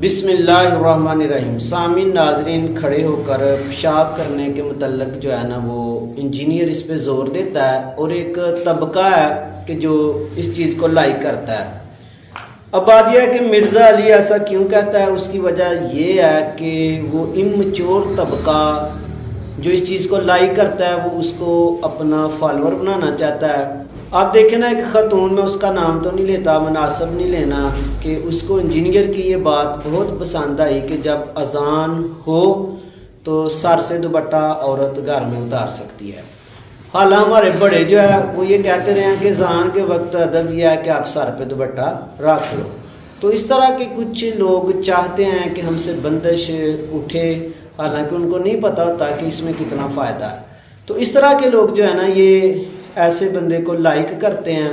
بسم اللہ الرحمن الرحیم۔ سامعین ناظرین، کھڑے ہو کر پیشاب کرنے کے متعلق جو ہے نا وہ انجینئر اس پہ زور دیتا ہے، اور ایک طبقہ ہے کہ جو اس چیز کو لائک کرتا ہے۔ اب بات یہ ہے کہ مرزا علی ایسا کیوں کہتا ہے، اس کی وجہ یہ ہے کہ وہ امچور طبقہ جو اس چیز کو لائک کرتا ہے وہ اس کو اپنا فالوور بنانا چاہتا ہے۔ آپ دیکھیں نا، ایک خاتون، میں اس کا نام تو نہیں لیتا، مناسب نہیں لینا، کہ اس کو انجینئر کی یہ بات بہت پسند آئی کہ جب اذان ہو تو سر سے دوپٹہ عورت گھر میں اتار سکتی ہے۔ حالانکہ ہمارے بڑے جو ہے وہ یہ کہتے رہے ہیں کہ اذان کے وقت ادب یہ ہے کہ آپ سر پہ دوپٹہ رکھ لو۔ تو اس طرح کے کچھ لوگ چاہتے ہیں کہ ہم سے بندش اٹھے، حالانکہ ان کو نہیں پتہ ہوتا کہ اس میں کتنا فائدہ ہے۔ تو اس طرح کے لوگ جو ہے نا یہ ایسے بندے کو لائک کرتے ہیں۔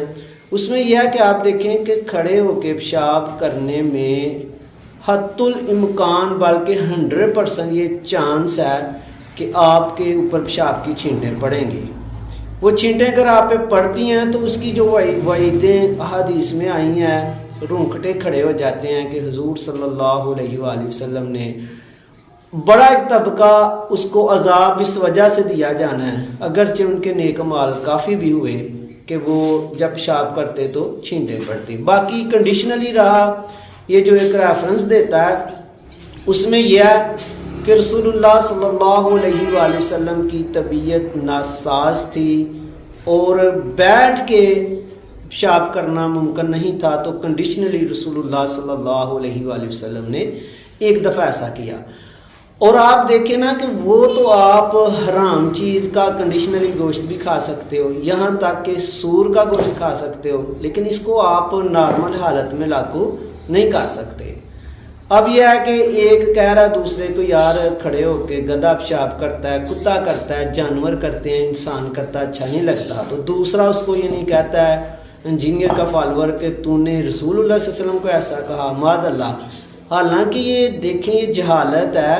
اس میں یہ ہے کہ آپ دیکھیں کہ کھڑے ہو کے پیشاب کرنے میں حتی الامکان بلکہ 100% یہ چانس ہے کہ آپ کے اوپر پیشاب کی چھینٹیں پڑیں گی۔ وہ چھینٹیں اگر آپ پہ پڑتی ہیں تو اس کی جو وعیدیں احادیث میں آئی ہیں، رونگٹے کھڑے ہو جاتے ہیں کہ حضور صلی اللہ علیہ وآلہ وسلم نے بڑا ایک طبقہ اس کو عذاب اس وجہ سے دیا جانا ہے، اگرچہ ان کے نیک اعمال کافی بھی ہوئے کہ وہ جب پیشاب کرتے تو چھینٹیں پڑتی۔ باقی کنڈیشنلی رہا، یہ جو ایک ریفرنس دیتا ہے اس میں یہ ہے کہ رسول اللہ صلی اللہ علیہ وآلہ وسلم کی طبیعت ناساز تھی اور بیٹھ کے پیشاب کرنا ممکن نہیں تھا، تو کنڈیشنلی رسول اللہ صلی اللہ علیہ وآلہ وسلم نے ایک دفعہ ایسا کیا۔ اور آپ دیکھیں نا کہ وہ تو آپ حرام چیز کا کنڈیشنلی گوشت بھی کھا سکتے ہو، یہاں تک کہ سور کا گوشت کھا سکتے ہو، لیکن اس کو آپ نارمل حالت میں لاگو نہیں کر سکتے۔ اب یہ ہے کہ ایک کہہ رہا دوسرے کو یار کھڑے ہو کے گدھا پیشاب کرتا ہے، کتا کرتا ہے، جانور کرتے ہیں، انسان کرتا اچھا نہیں لگتا، تو دوسرا اس کو یہ نہیں کہتا ہے انجینئر کا فالوور کہ تو نے رسول اللہ صلی اللہ علیہ وسلم کو ایسا کہا، معاذ اللہ۔ حالانکہ یہ دیکھیں یہ جہالت ہے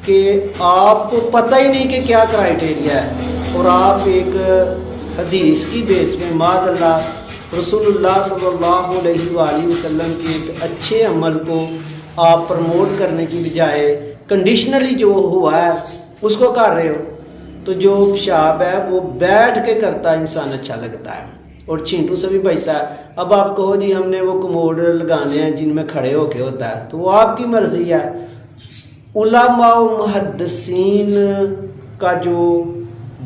کہ آپ کو پتہ ہی نہیں کہ کیا کرائیٹیریا ہے، اور آپ ایک حدیث کی بیس میں معاذ اللہ رسول اللہ صلی اللہ علیہ وآلہ وسلم کے ایک اچھے عمل کو آپ پروموٹ کرنے کی بجائے کنڈیشنلی جو ہوا ہے اس کو کر رہے ہو۔ تو جو پیشاب ہے وہ بیٹھ کے کرتا انسان اچھا لگتا ہے اور چھینٹوں سے بھی بچتا ہے۔ اب آپ کہو جی ہم نے وہ کموڈ لگانے ہیں جن میں کھڑے ہو کے ہوتا ہے، تو وہ آپ کی مرضی ہے۔ علماء و محدثین کا جو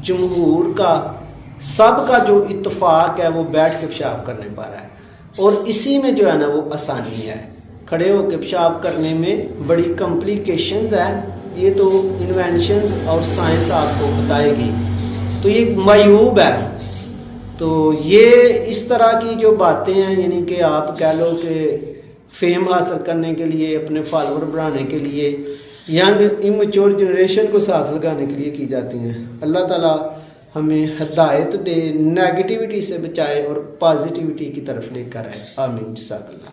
جمہور کا سب کا جو اتفاق ہے وہ بیٹھ کے پیشاب کرنے پر ہے، اور اسی میں جو ہے نا وہ آسانی ہے۔ کھڑے ہو کے پیشاب کرنے میں بڑی کمپلیکیشنز ہیں، یہ تو انوینشنز اور سائنس آپ کو بتائے گی، تو یہ معیوب ہے۔ تو یہ اس طرح کی جو باتیں ہیں، یعنی کہ آپ کہہ لو کہ فیم حاصل کرنے کے لیے، اپنے فالوور بڑھانے کے لیے، ینگ امچور جنریشن کو ساتھ لگانے کے لیے کی جاتی ہیں۔ اللہ تعالیٰ ہمیں ہدایت دے، نیگیٹیوٹی سے بچائے اور پازیٹیوٹی کی طرف لے کر آئے۔ آمین، جزاک اللہ۔